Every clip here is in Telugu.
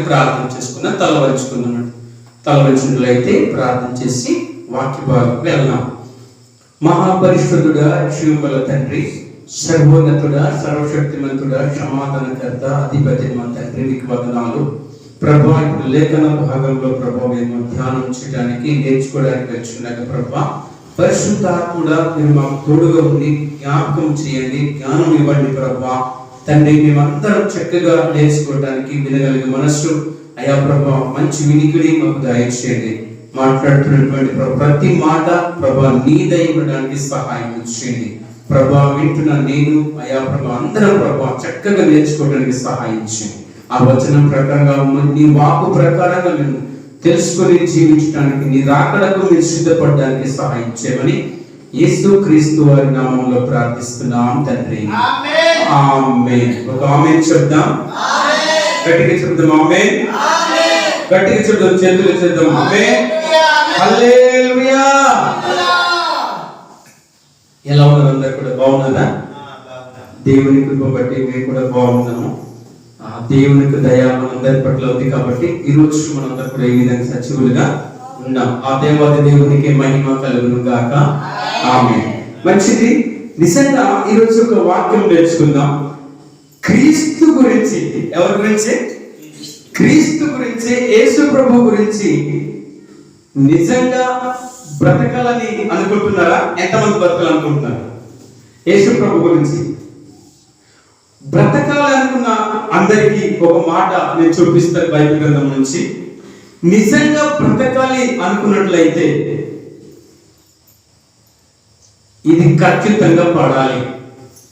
ప్రార్థన చేసుకున్నాం. తలవంచినట్లయితే ప్రార్థన చేసి వాక్య భాగంకి వెళ్దాం. మహాపరిశుద్ధుడా, జీవముల తండ్రి, సర్వోన్నతుడా, సర్వశక్తిమంతుడా, సమాధానకర్త, అధిపతి మా తండ్రి, మీకు వందనాలు ప్రభా. ఇప్పుడు లేఖన భాగంలో ప్రభా మేము ధ్యానం చేయడానికి నేర్చుకోవడానికి వచ్చినాక ప్రభా పరిశుద్ధాత్ముడా మీరు మాకు తోడుగా ఉండి జ్ఞాపకం చేయండి, జ్ఞానం ఇవ్వండి ప్రభా తండ్రి. మేమందరం చక్కగా నేర్చుకోవడానికి వినగలిగే మనస్సు అయా ప్రభా, మంచి వినికిడి మాకు దయచేయండి. మాట్లాడుతున్నటువంటి ప్రతి మాట ప్రభా నీ దయడానికి సహాయం చేయండి ప్రభా. వింటున్న నేను అయా ప్రభా అందరం ప్రభా చక్కగా నేర్చుకోవడానికి సహాయం చేయండి. ఆ వచనం ప్రకారంగా నీ వాక్కు ప్రకారంగా మేము తెలుసుకొని జీవించడానికి, నీ రాకడకు మీరు సిద్ధపడడానికి సహాయం చేయమని యేసు క్రీస్తు వారి నామంలో ప్రార్థిస్తున్నాం తండ్రి. ఆమేన్. ఒక ఆమేన్ చెప్దాం, గట్టిగా చెప్దాం. ఆమేన్, గట్టిగా చెప్దాం, చేతులు చేద్దాం. ఆమేన్, హల్లెలూయా. ఎలా ఉన్నారు అందరు కూడా? బాగున్నారా? దేవుని కృప బట్టి మేము కూడా బాగున్నాము. దేవునికి దయ మనందరి పట్ల ఉంది కాబట్టి ఈ రోజు మనందరూ కూడా ఈ విధంగా సజీవులుగా ఉన్నాం. ఆ దేవాది దేవునికి మహిమ కలుగును గాక. ఆమేన్. మంచిది. నిజంగా ఈ రోజు ఒక వాక్యం నేర్చుకుందాం. క్రీస్తు గురించి. ఎవరి గురించి? క్రీస్తు గురించి, యేసు ప్రభు గురించి. నిజంగా బ్రతకాలని అనుకుంటున్నారా? ఎంతమంది బ్రతకాలనుకుంటున్నారు? యేసు ప్రభు గురించి బ్రతకాలనుకున్న అందరికీ ఒక మాట నేను చూపిస్తాను బైబిల్ గ్రంథం నుంచి. నిజంగా బ్రతకాలి అనుకున్నట్లయితే ఇది ఖచ్చితంగా పడాలి.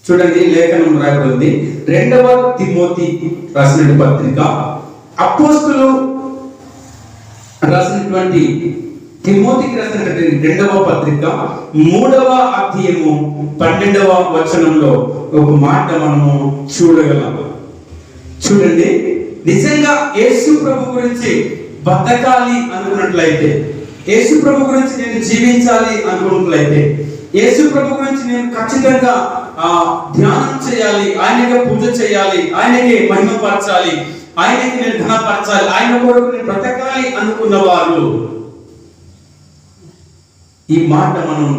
చూడండి, లేఖనం రాయబడింది 2వ తిమోతి రాసిన పత్రిక, అపోస్తలులు రాసినటువంటి తిమోతికి రాసినటువంటి 2వ పత్రిక 3వ అధ్యాయము 12వ వచనంలో ఒక మాట మనము చూడగలం. చూడండి, నిజంగా యేసు ప్రభు గురించి బతకాలి అనుకున్నట్లయితే, యేసు ప్రభు గురించి నేను జీవించాలి అనుకున్నట్లయితే, యేసు ప్రభు గురించి నేను ఖచ్చితంగా ధ్యానం చేయాలి, ఆయనకి పూజ చేయాలి, ఆయనకి మహిమపరచాలి, ఆయనకి నేను ఘనపరచాలి, ఆయన కొరకు నేను బ్రతకాలి అనుకున్న వారు ఈ మాట మనం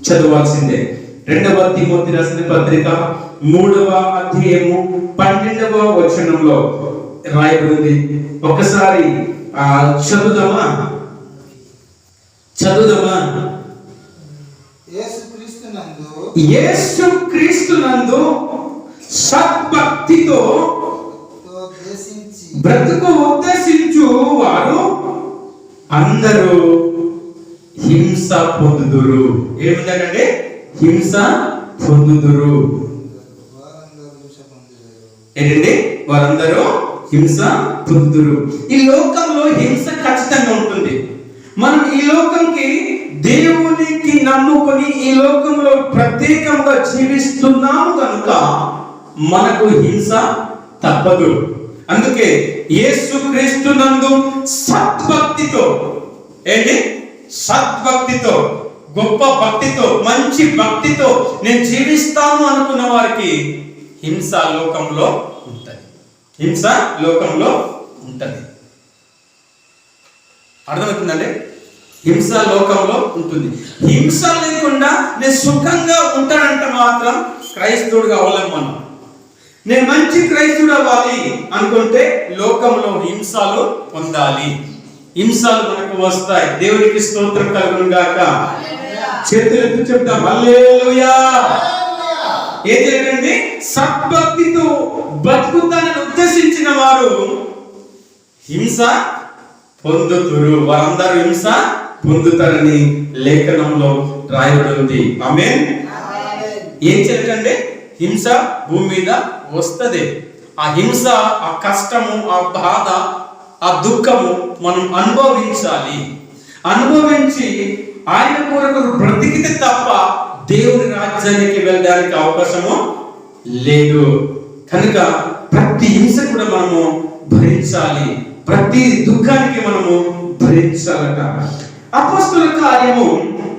చదవాల్సిందే. 2వ తిమోతి రాసిన పత్రిక 3వ అధ్యాయము 12వ వచనంలో రాయబడింది. ఒకసారి చదువుదామా? యేసు క్రీస్తునందు సద్భక్తితో బ్రతుకు ఉద్దేశించు వారు అందరూ హింస పొందుదురు. ఏమిటంటే హింస పొందుదురు. ఏంటండి? వారందరూ హింస పొందుదురు. ఈ లోకంలో హింస ఖచ్చితంగా ఉంటుంది. మనం ఈ లోకంకి, దేవునికి నమ్ముకొని ఈ లోకంలో ప్రత్యేకంగా జీవిస్తున్నాము కనుక మనకు హింస తప్పదు. అందుకే యేసు క్రీస్తునందు సద్భక్తితో, ఏంటి? సద్భక్తితో, గొప్ప భక్తితో, మంచి భక్తితో నేను జీవిస్తాను అనుకున్న వారికి హింస లోకంలో ఉంటుంది. హింస లోకంలో ఉంటుంది. అర్థమవుతుందండి? హింస లోకంలో ఉంటుంది. హింస లేకుండా నేను సుఖంగా ఉంటానంటే మాత్రం క్రైస్తవుడిగా అవ్వలేము మనం. నేను మంచి క్రైస్తవుడు అవ్వాలి అనుకుంటే లోకంలో హింసలు పొందాలి. హింసలు మనకు వస్తాయి. దేవునికి స్తోత్రం కలుగును గాక. చేతులెత్తి చెప్తాం హల్లెలూయా. ఏం చేయండి? సద్భక్తితో బతుకుతానని ఉద్దేశించిన వారు హింస పొందుతురు. వారందరూ హింస పొందుతారని లేఖనంలో రాయబడింది. ఆమేన్. ఏం చేయకండి? హింస భూమి మీద వస్తది. ఆ హింస, ఆ కష్టము, ఆ బాధ, ఆ దుఃఖము మనం అనుభవించాలి. అనుభవించి ఆయన కొరకు బ్రతికితే తప్ప దేవుని రాజ్యానికి వెళ్ళడానికి అవకాశము లేదు. కనుక ప్రతి హింస కూడా మనము భరించాలి, ప్రతి దుఃఖానికి మనము భరించాలట. అపోస్తలుల కార్యము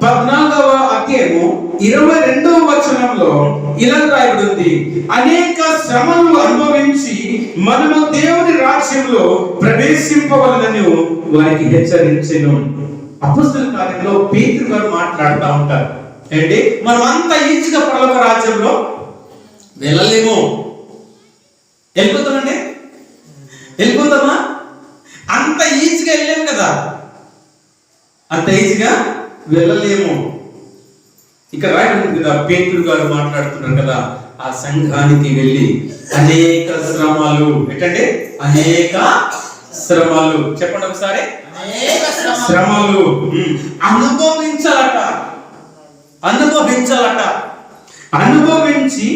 14వ అధ్యాయము 22వ వచనంలో ఇలా రాయబడింది. అనేక శ్రమలు అనుభవించి మనము దేవుని రాజ్యం రాజ్యంలో ప్రవేశింపవలనని వారికి హెచ్చరించెను. అపొస్తలుల కార్యంలో పేతురు గారు మాట్లాడుతూ ఉంటారు, ఏంటి మనం అంత ఈజీగా పరలోక రాజ్యంలో వెళ్ళలేము. వెళ్ళిపోతామండి? వెళ్ళిపోతామా? అంత ఈజీగా వెళ్ళలేము కదా, అంత ఈజీగా వెళ్ళలేము. ఇక్కడ రాయడం కదా, పేతురు గారు మాట్లాడుతున్నారు కదా, ఆ సంఘానికి వెళ్ళి అనేక శ్రమలు, ఏంటంటే అనేక శ్రమలు, చెప్పండి ఒకసారి, శ్రమలు అనుభవించాలట, అనుభవించి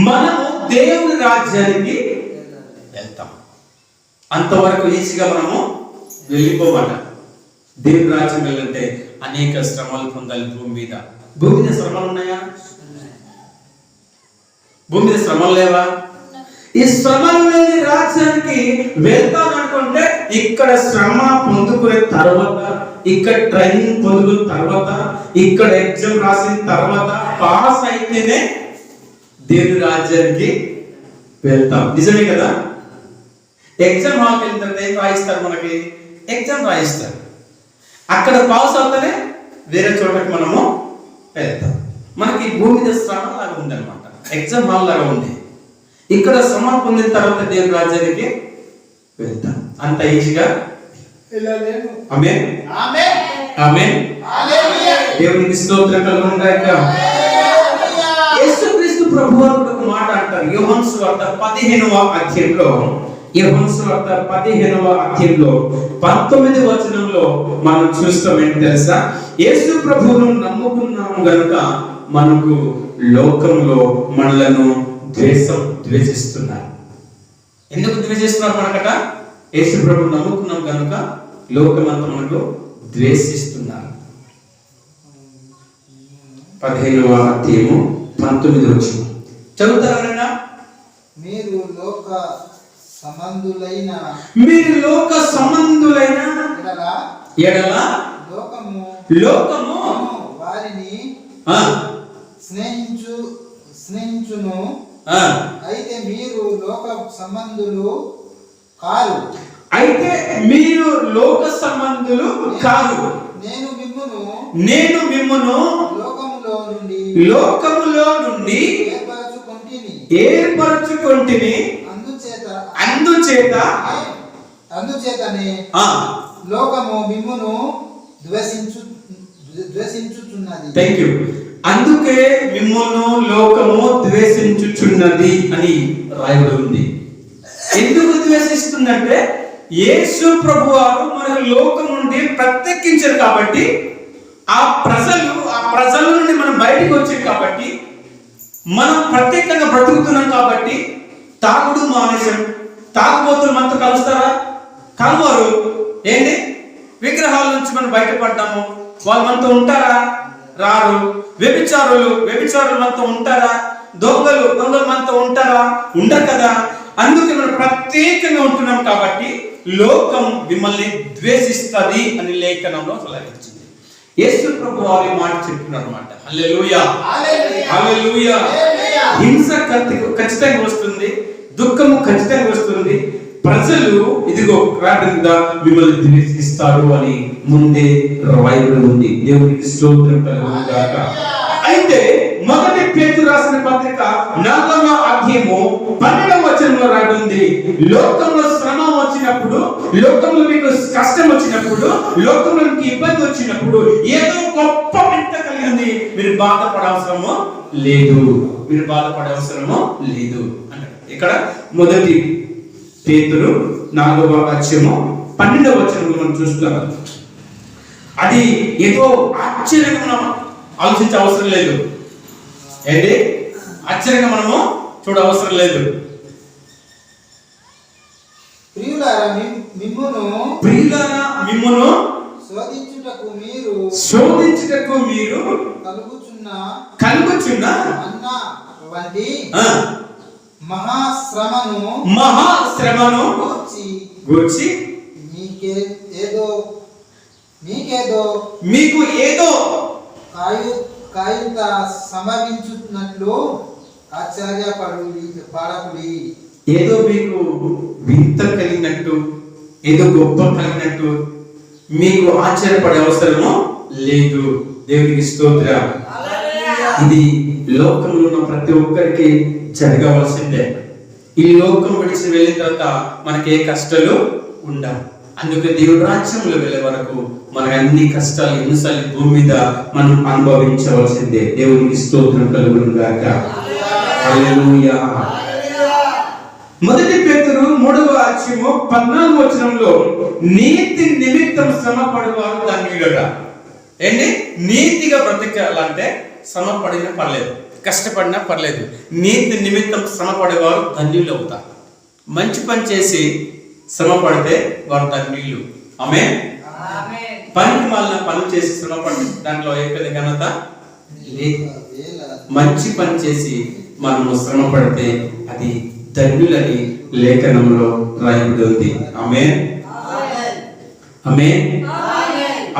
మనము దేవుని రాజ్యానికి వెళ్తాం. అంతవరకు ఈజీగా మనము వెళ్ళిపోమాట. దేవుని రాజ్యం వెళ్ళంటే అనేక శ్రమలు పొందాలి. భూమి మీద శ్రమలు ఉన్నాయా? భూమి మీద శ్రమలు లేవా? ఈ శ్రమలు లేని రాజ్యానికి వెళ్తాను అనుకుంటే ఇక్కడ శ్రమ పొందుకునే తర్వాత, ఇక్కడ ట్రైనింగ్ పొందుకున్న తర్వాత, ఇక్కడ ఎగ్జామ్ రాసిన తర్వాత పాస్ అయితేనే దేవుని రాజ్యానికి వెళ్తాం. నిజమే కదా? ఎగ్జామ్ హాల్కి వెళ్ళిన తర్వాత ఏం రాయిస్తారు? మనకి ఎగ్జామ్ రాయిస్తారు. అక్కడ పాస్ అవుతానే వేరే చోటకి మనము వెళ్తాం. మనకి భూమి మీద శ్రమ లాగా ఉంది అనమాట, ఎగ్జామ్ హాల్ లాగా ఉంది. ఇక్కడ శ్రమ పొందిన తర్వాత దేవుని రాజ్యానికి వెళ్తాం. అంత ఈజీగా ఆమేన్, ఆమేన్. దేవునికి స్తోత్రం కలుగును గాక. యేసుక్రీస్తు ప్రభువారు ఒక మాట అంటారు, యోహాను సువార్త 15వ అధ్యాయంలో, యోహాను సువార్త 15వ అధ్యాయంలో 19వ వచనంలో మనం చూస్తాం. ఏంటి తెలుసా? యేసు ప్రభువును నమ్ముకున్నాము గనుక మనకు లోకంలో మనలను ద్వేషిస్తున్నారు. ఎందుకు ద్వేషిస్తున్నారు? మనకట యేసు ప్రభువును నమ్ముకున్నాం గనుక లోకమంతా మనకు ద్వేషిస్తున్నారు. 15వ అధ్యాయము 19వ వచనం చదువుతారా? మీరు లోక సంబంధులైన ఎడల లోకము వారిని స్నేహించును. అయితే మీరు లోక సంబంధులు కారు. నేను మిమ్మును లోకములో నుండి ఏర్పరచుకొంటిని. అందుచేతనే లోకము మిమ్మును ద్వేషించుచున్నది. Thank you. అందుకే మిమ్మును లోకము ద్వేషించుచున్నది అని రాయబడి ఉంది. ఎందుకు ద్వేషిస్తుందంటే యేసు ప్రభువారు మనకు లోకం నుండి ప్రత్యేకించారు కాబట్టి, ఆ ప్రజల నుండి మనం బయటికి వచ్చాం కాబట్టి, మనం ప్రత్యేకంగా బ్రతుకుతున్నాం కాబట్టి తాగుడు మానేశాం. తాగుబోతులు మనతో కలుస్తారా? కలవరు. ఏంటి? విగ్రహాల నుంచి మనం బయటపడ్డాము, వాళ్ళు మనతో ఉంటారా? రారు. వ్యభిచారులు మనతో ఉంటారా? దొంగలు మనతో ఉంటారా? ఉండరు కదా. అందుకే మనం ప్రత్యేకంగా ఉంటున్నాం కాబట్టి లోకం మిమ్మల్ని ద్వేషిస్తుంది అని లేఖనంలో సెలవిచ్చింది. యేసు ప్రభు వారి మాట చెప్తున్నారు అన్నమాట. హల్లెలూయా, హల్లెలూయా. హింస ఖచ్చితంగా వస్తుంది, దుఃఖము ఖచ్చితంగా వస్తుంది. ప్రజలు ఇదిగో ప్రార్థనగా మిమ్మల్ని ద్వేషిస్తారు అని ముందే రాయబడి ఉంది. దేవునికి స్తోత్రం కలుగును గాక. అయితే మొదటి పేతురు రాసిన పత్రిక 4వ అధ్యాయము 12వ వచనంలో రాయబడింది, లోకంలో శ్రమ వచ్చినప్పుడు, లోకంలో మీకు కష్టం వచ్చినప్పుడు, లోకంలో మీకు ఇబ్బంది వచ్చినప్పుడు, ఏదో గొప్ప మెంట కలిగింది, మీరు బాధపడవసరము లేదు అంటే ఇక్కడ మొదటి పేతురు 4వ అధ్యాయము 12వ వచనంలో మనం చూస్తాం. అది ఏదో ఆశ్చర్యంగా మనం ఆలోచించే అవసరం లేదు. ఏంటి? ఆశ్చర్యంగా మనము చూడ అవసరం లేదు. ప్రియులారా మిమ్మును శోధించుటకు మీరు కలుగుచున్న వంటి మహాశ్రమను గూర్చి మీకు ఏదో కాయుత సంభవించున్నట్లు ఆశ్చర్యపడుడి. ఏదో మీకు వింత కలిగినట్టు, ఏదో గొప్ప కలిగినట్టు మీకు ఆశ్చర్యపడే అవసరము లేదు. దేవునికి స్తోత్రం. ఇది లోకంలో ఉన్న ప్రతి ఒక్కరికి జరగవలసిందే. ఈ లోకం విడిచి వెళ్ళిన తర్వాత మనకి ఏ కష్టాలు ఉండవు. అందుకే దేవుడి రాజ్యంలో వెళ్ళే వరకు మనకు అన్ని కష్టాలు ఎన్నిసార్లు భూమి మీద మనం అనుభవించవలసిందే. దేవునికి స్తోత్రం కలుగును గాక. హల్లెలూయా. మొదటి పేతురు 3:14 నీతి నిమిత్తం శ్రమ పడువారు ధన్యులట. ఏంటి? నీతిగా బ్రతకాలంటే శ్రమ పడినా పర్లేదు, కష్టపడినా పర్లేదు. నీతి నిమిత్తం శ్రమ పడేవారు ధన్యులు అవుతారు. మంచి పని చేసి శ్రమ పడితే వారు ధన్యులు. ఆమేన్. పనికి మాలిన పనులు చేసి శ్రమ పడి దాంట్లో ఏ పెద్ద ఘనత లేదు. మంచి పని చేసి మనము శ్రమ పడితే అది ధన్యులని లేఖనంలో రాయబడి ఉంది. ఆమేన్. ఆమేన్.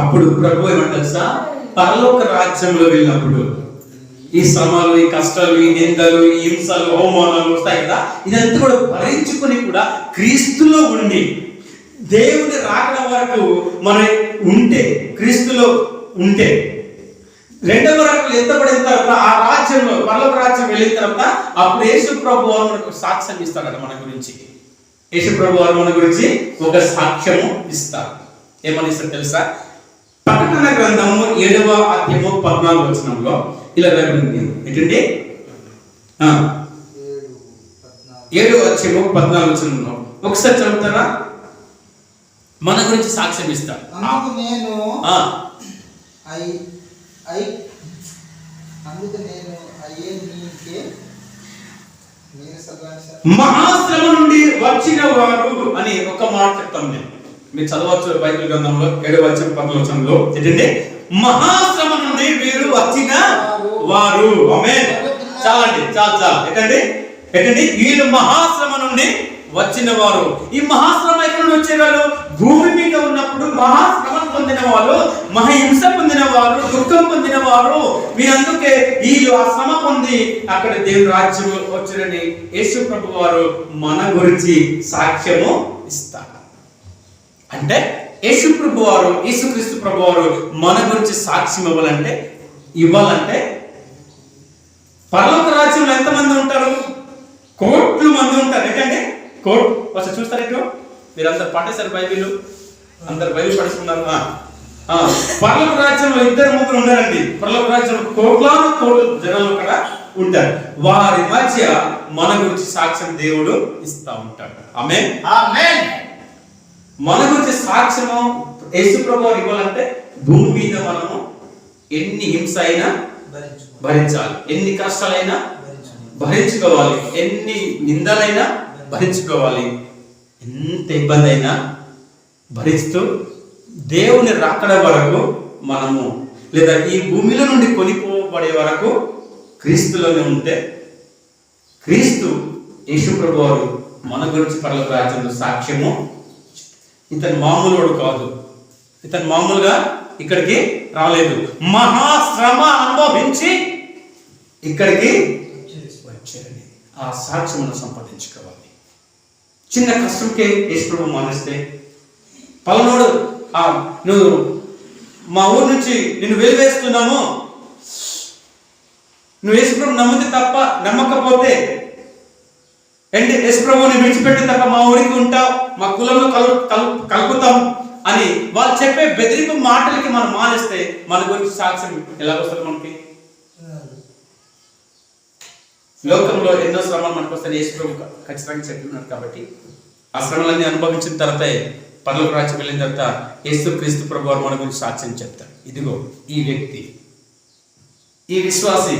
అప్పుడు ప్రభు ఏమంటారు తెలుసా? పరలోక రాజ్యంలో వెళ్ళినప్పుడు ఈ శ్రమలు, ఈ కష్టాలు, ఈ నిందలు, ఈ హింసలు, అవమానాలు వస్తాయి కదా, ఇదంతా కూడా భరించుకొని కూడా క్రీస్తులో ఉండి దేవుని రాకడ వరకు మనం ఉంటే, క్రీస్తులో ఉంటే, రెండవ రాకడలు ఎత్తబడిన తర్వాత ఆ రాజ్యంలో పరలోక రాజ్యం వెళ్ళిన తర్వాత అప్పుడు యేసు ప్రభు వారు మనకు సాక్ష్యం ఇస్తారట. మన గురించి యేసు ప్రభు వారు మన గురించి ఒక సాక్ష్యము ఇస్తారు. ఏమని ఇస్తారు తెలుసా? ప్రకటన గ్రంథము 7:14 ఇలా రాయబడింది. ఏంటండి? 7:14 ఒకసారి చదువుతారా? మన గురించి సాక్ష్యం ఇస్తారు. మహాశ్రమ నుండి వచ్చిన వారు అని ఒక మాట చెప్తాం. నేను మీరు చదవచ్చు బైబిల్ గ్రంథంలో 7:14 ఏంటంటే మహాశ్రమ నుండి వీరు వచ్చిన వారు. ఆమేన్. చాలండి, చాలు. ఏంటండి? వీళ్ళు మహాశ్రమ నుండి వచ్చిన వారు. ఈ మహాశ్రమ ఎక్కడ నుండి వచ్చేవాళ్ళు? భూమి మీద ఉన్నప్పుడు మహాశ్రమ పొందిన వాళ్ళు, మహాహింస పొందిన వారు, దుఃఖం పొందిన వారు. అందుకే వీళ్ళు ఆ శ్రమ పొంది అక్కడ దేవుని రాజ్యం వచ్చారని యేసు ప్రభు వారు మన గురించి సాక్ష్యము ఇస్తారు. అంటే యేసు ప్రభు వారు, యేసుక్రీస్తు ప్రభు వారు మన గురించి సాక్ష్యం ఇవ్వాలంటే పరలోక రాజ్యంలో ఎంతమంది ఉంటారు? కోట్లు మంది ఉంటారు. ఏంటంటే ఒకసారి చూస్తారు ఇటు మీరందరు పట్టేశారు బైబిల్, అందరు బైబిల్ పడుతున్నారు. పరలోక రాజ్యంలో 2-3 ఉన్నారండి. పరలోక రాజ్యంలో కోట్లాను కోట్లు జనాలు కూడా ఉంటారు. వారి మధ్య మన గురించి సాక్ష్యం దేవుడు ఇస్తా ఉంటాడు. ఆమేన్. మన గురించి సాక్ష్యము యేసు ప్రభు వారు ఇవ్వాలంటే భూమి మీద మనము ఎన్ని హింస అయినా భరించాలి, ఎన్ని కష్టాలైనా భరించుకోవాలి, ఎన్ని నిందలైనా భరించుకోవాలి, ఎంత ఇబ్బంది అయినా భరిస్తూ దేవుని రాకడ వరకు మనము, లేదా ఈ భూమిలో నుండి కొనిపోబడే వరకు క్రీస్తులోనే ఉంటే, క్రీస్తు యేసు ప్రభు వారు మన గురించి పరలోక రాజ్యంలో సాక్ష్యము. ఇతను మామూలుడు కాదు, ఇతను మామూలుగా ఇక్కడికి రాలేదు. మహాశ్రమ అనుభవించి ఇక్కడికి వచ్చారని ఆ సాక్ష్యమును సంపాదించుకోవాలి. చిన్న కష్టంకే యేసు ప్రభు మానేస్తే, పలనోడు నువ్వు మా ఊరు నుంచి నిన్ను వెలివేస్తున్నాము, నువ్వు యేసు ప్రభు నమ్మితే తప్ప, నమ్మకపోతే ఏంటి యేసు ప్రభువుని విడిచిపెట్టి తప్ప మా ఊరికి ఉంటావు, మా కులంలో కలుపుతాం అని వాళ్ళు చెప్పే బెదిరింపు మాటలకి మనం మానేస్తే మన గురించి సాక్ష్యం ఎలా వస్తుంది? మనకి లోకంలో ఎన్నో శ్రమలు మనకు వస్తాయి. యేసు ప్రభు ఖచ్చితంగా చెప్తున్నారు కాబట్టి ఆ శ్రమలన్నీ అనుభవించిన తర్వాత పరలోక రాజ్యం వెళ్ళిన తర్వాత యేసు క్రీస్తు ప్రభు వారు మన గురించి సాక్ష్యం చెప్తారు. ఇదిగో ఈ వ్యక్తి, ఈ విశ్వాసి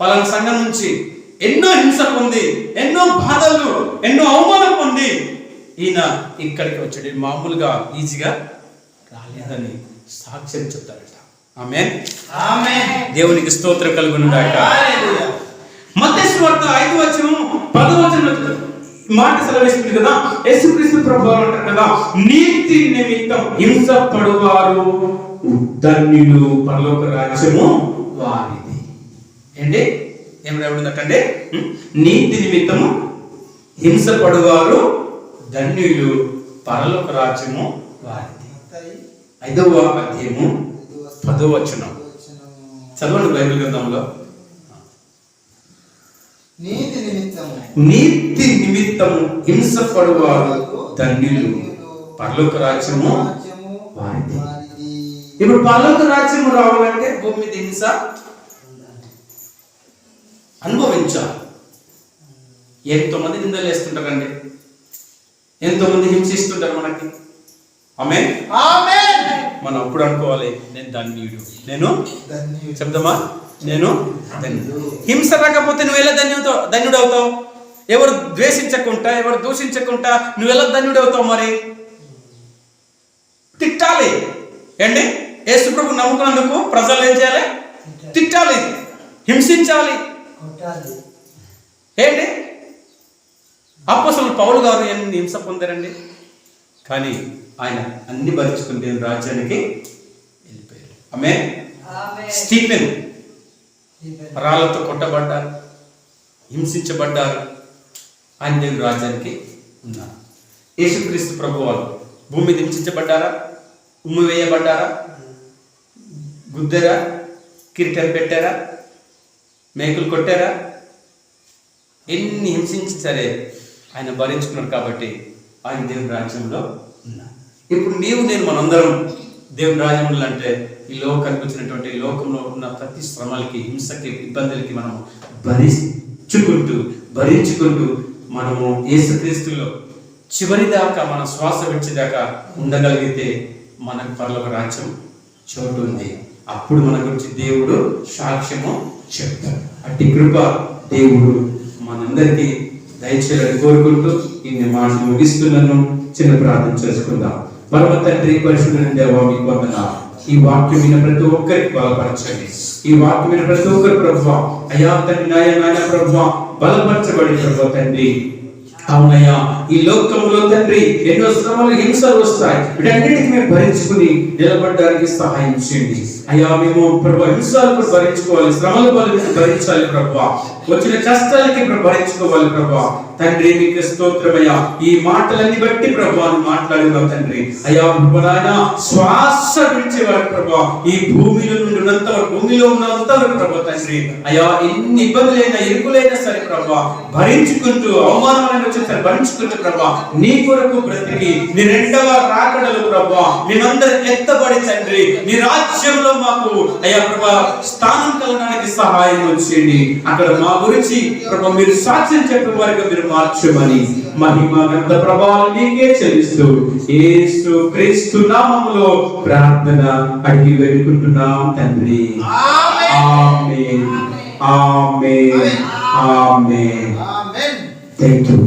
పలానా సంఘం నుంచి ఎన్నో హింస పొంది, ఎన్నో బాధలు, ఎన్నో అవమానం పొంది ఈయన ఇక్కడికి వచ్చాడు, మామూలుగా ఈజీగా రాలేదని సాక్ష్యం చెప్తారట. ఆమేన్. దేవునికి స్తోత్రం కలుగును గాక. మత్తయి సువార్త 5:10 మాట సెలవిస్తుంది కదా, యేసుక్రీస్తు ప్రభువు అంటారు కదా, నీతి నిమిత్తం హింస పడువారు ధన్యులు, పరలోక రాజ్యము వారిది. ఏంటి ఏం రాబడిందంటే, నీతి నిమిత్తము హింస పడువారు ధన్యులు, పరలోక రాజ్యము వారిది. 5వ అధ్యాయము 10వ వచనం చదవండి బైబిల్ గ్రంథంలో. నీతి నిమిత్తము హింస పడువారు ధన్యులు, పరలోక రాజ్యము వారిది. ఇప్పుడు పరలోక రాజ్యము రావాలంటే భూమి మీద హింస అనుభవించాలి. ఎంతోమంది నిందలు వేస్తుంటారండి, ఎంతోమంది హింసిస్తుంటారు మనకి. ఆమేన్. మనం అప్పుడు అనుకోవాలి, నేను ధన్యుడు, నేను చెప్దామా, నేను ధన్యుడు. హింస రాకపోతే నువ్వు ఎలా ధన్యుడు అవుతావు? ఎవరు ద్వేషించకుండా, ఎవరు దూషించకుండా నువ్వు ఎలా ధన్యుడు అవుతావు? మరి తిట్టాలి ఏంటి? యేసు ప్రభు నమ్ముకున్నందుకు ప్రజలు ఏం చేయాలి? తిట్టాలి, హింసించాలి ఏంటి? అపోస్తలుడు పౌలు గారు ఎన్ని హింస పొందారండి, కానీ ఆయన అన్ని భరించుకుని దేవుని రాజ్యానికి వెళ్ళిపోయారు. ఆమేన్. స్టీఫెన్ రాళ్లతో కొట్టబడ్డారు, హింసించబడ్డారు, ఆయన దేవుని రాజ్యానికి ఉన్నారు. యేసుక్రీస్తు ప్రభు వారు భూమి మీద హింసించబడ్డారా? ఉమ్మి వేయబడ్డారా? గుద్దరా? కిరీటం పెట్టారా? మేకులు కొట్టారా? ఎన్ని హింసించి సరే ఆయన భరించుకున్నాడు కాబట్టి ఆయన దేవుని రాజ్యంలో ఉన్నారు. ఇప్పుడు నీవు నేను మనందరం దేవుని రాజ్యంలో అంటే ఈ లోకానికి వచ్చినటువంటి లోకంలో ఉన్న ప్రతి శ్రమలకి, హింసకి, ఇబ్బందులకి మనము భరించుకుంటూ మనము యేసుక్రీస్తులో చివరి దాకా మన శ్వాస విడిచేదాకా ఉండగలిగితే మనకు పరలోక రాజ్యం చోటు ఉంది. అప్పుడు మన గురించి దేవుడు సాక్ష్యము చెప్తాడు. అట్టి కృప దేవుడు మనందరికీ దయచేయాలని కోరుకుంటూ ఈ మాటలు ముగిస్తున్నాను. చిన్న ప్రార్థన చేసుకుందాం. పరమ తండ్రి, పరిశుద్ధుడైన దేవా, మీకు వందనాలు. ఈ వాక్యం విన్న ప్రతి ఒక్కరికి బలపరచండి. ఈ వాక్యం విన్న ప్రతి ఒక్కరు ప్రభువా, అయ్యా తండ్రి, నాయన ప్రభువా, బలపరచబడి ప్రభువా తండ్రి. అవునయ్యా, ఈ లోకంలో తండ్రి ఎన్నో శ్రమలు, హింసలు వస్తాయి. వీటన్నిటికీ మేము భరించుకుని నిలబడడానికి సహాయం చేయండి అయ్యా. మేము ప్రభు హింసలు భరించుకోవాలి, శ్రమలు భరించాలి ప్రభువా, వచ్చిన కష్టాలకి భరించుకోవాలి ప్రభువా. తండ్రి మీకు స్తోత్రమయ్యా. ఈ మాటలన్నీ బట్టి ప్రభువా మాట్లాడినావు తండ్రి. అయ్యా నాయన, శ్వాస విడిచేవాడు ప్రభువా, ఈ భూమిలో నుండి ఉన్నంత వరకు, భూమిలో ఉన్నంత వరకు ప్రభువా తండ్రి. అయ్యా ఎన్ని ఇబ్బందులైనా, ఇరుకులైనా సరే ప్రభువా భరించుకుంటూ, అవమానమైన వచ్చేసరి భరించుకుంటూ ప్రభువా నీ కొరకు బ్రతికి నీ రెండవ రాకడలు ప్రభువా మేమందరం ఎత్తబడి తండ్రి నీ రాజ్యంలో మాకు అయ్యా ప్రభువా స్థానం కలగడానికి సహాయం చేయండి. అక్కడ మా గురించి ప్రభువా మీరు సాక్ష్యం చెప్పే వారిగా మీరు మార్చమని మహిమ ఘనత ప్రభావాలు నీకే చెల్లిస్తూ యేసు క్రీస్తు నామములో ప్రార్థన అడిగి వేడుకుంటున్నాం తండ్రి. ఆమేన్, ఆమేన్, ఆమేన్. థాంక్యూ.